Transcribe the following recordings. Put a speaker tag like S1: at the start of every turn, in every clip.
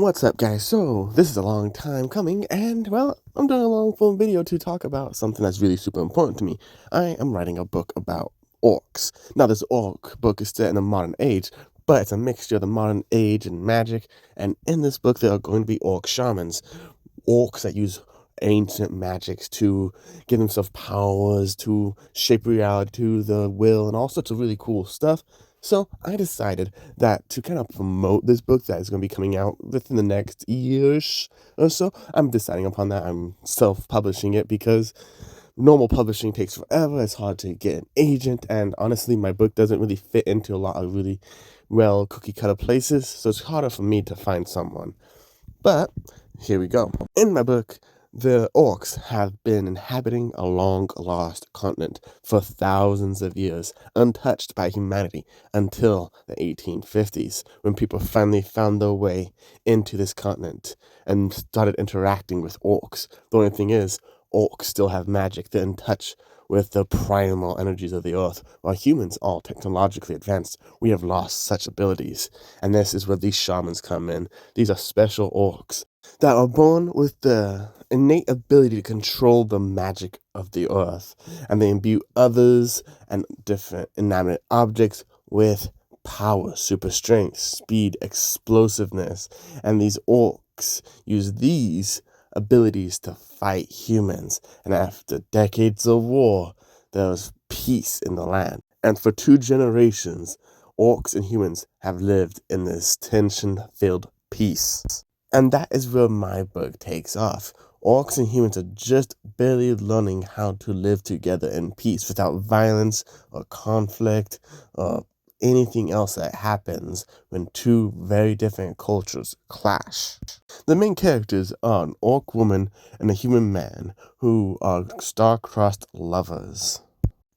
S1: What's up, guys? So, this is a long time coming, and, well, I'm doing a long form video to talk about something that's really super important to me. I am writing a book about orcs. Now, this orc book is set in the modern age, but it's a mixture of the modern age and magic, and in this book, there are going to be orc shamans. Orcs that use ancient magics to give themselves powers, to shape reality to the will, and all sorts of really cool stuff. So I decided that to kind of promote this book that is going to be coming out within the next year-ish or so, I'm deciding upon that. I'm self-publishing it because normal publishing takes forever. It's hard to get an agent, and honestly, my book doesn't really fit into a lot of really well cookie-cutter places, so it's harder for me to find someone. But here we go. In my book, the orcs have been inhabiting a long-lost continent for thousands of years, untouched by humanity, until the 1850s, when people finally found their way into this continent and started interacting with orcs. The only thing is, orcs still have magic. They're in touch with the primal energies of the earth, while humans, all technologically advanced, we have lost such abilities. And this is where these shamans come in. These are special orcs that are born with the innate ability to control the magic of the earth, and they imbue others and different inanimate objects with power, super strength, speed, explosiveness, and these orcs use these abilities to fight humans, and after decades of war, there was peace in the land. And for 2 generations, orcs and humans have lived in this tension-filled peace. And that is where my book takes off. Orcs and humans are just barely learning how to live together in peace without violence or conflict or anything else that happens when 2 very different cultures clash. The main characters are an orc woman and a human man who are star-crossed lovers.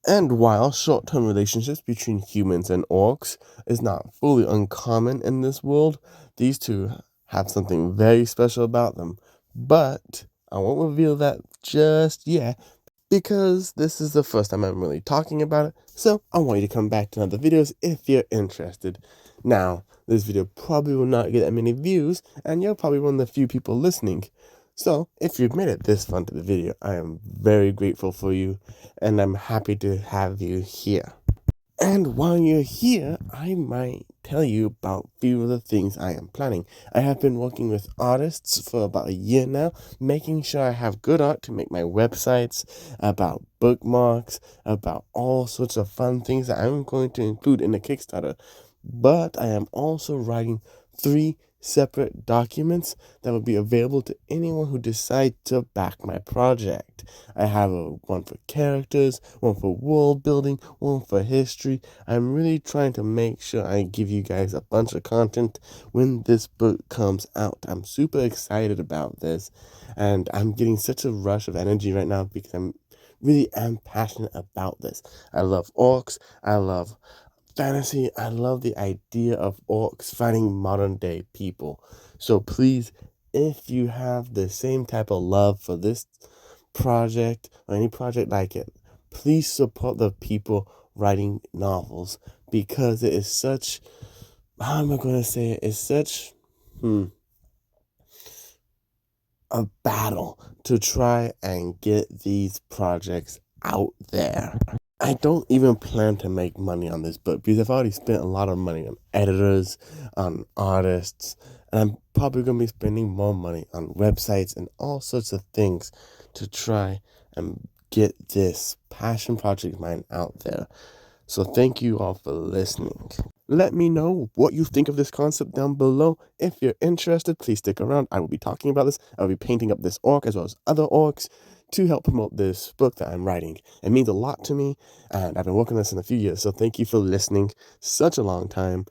S1: And while short-term relationships between humans and orcs is not fully uncommon in this world, these 2 have something very special about them. But I won't reveal that just yet, because this is the first time I'm really talking about it, so I want you to come back to other videos if you're interested. Now, this video probably will not get that many views, and you're probably one of the few people listening. So, if you've made it this far into the video, I am very grateful for you, and I'm happy to have you here. And while you're here, I might tell you about a few of the things I am planning. I have been working with artists for about a year now, making sure I have good art to make my websites, about bookmarks, about all sorts of fun things that I'm going to include in the Kickstarter. But I am also writing 3 separate documents that will be available to anyone who decides to back my project. I have one for characters, one for world building, one for history. I'm really trying to make sure I give you guys a bunch of content when this book comes out. I'm super excited about this, and I'm getting such a rush of energy right now because I'm passionate about this. I love orcs. I love fantasy. I love the idea of orcs fighting modern day people. So please, if you have the same type of love for this project or any project like it, please support the people writing novels, because it is such, how am I going to say it? It's such a battle to try and get these projects out there. I don't even plan to make money on this book because I've already spent a lot of money on editors, on artists, and I'm probably going to be spending more money on websites and all sorts of things to try and get this passion project of mine out there. So thank you all for listening. Let me know what you think of this concept down below. If you're interested, please stick around. I will be talking about this. I will be painting up this orc as well as other orcs to help promote this book that I'm writing. It means a lot to me, and I've been working on this in a few years, so thank you for listening. Such a long time.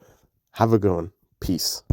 S1: Have a good one. Peace.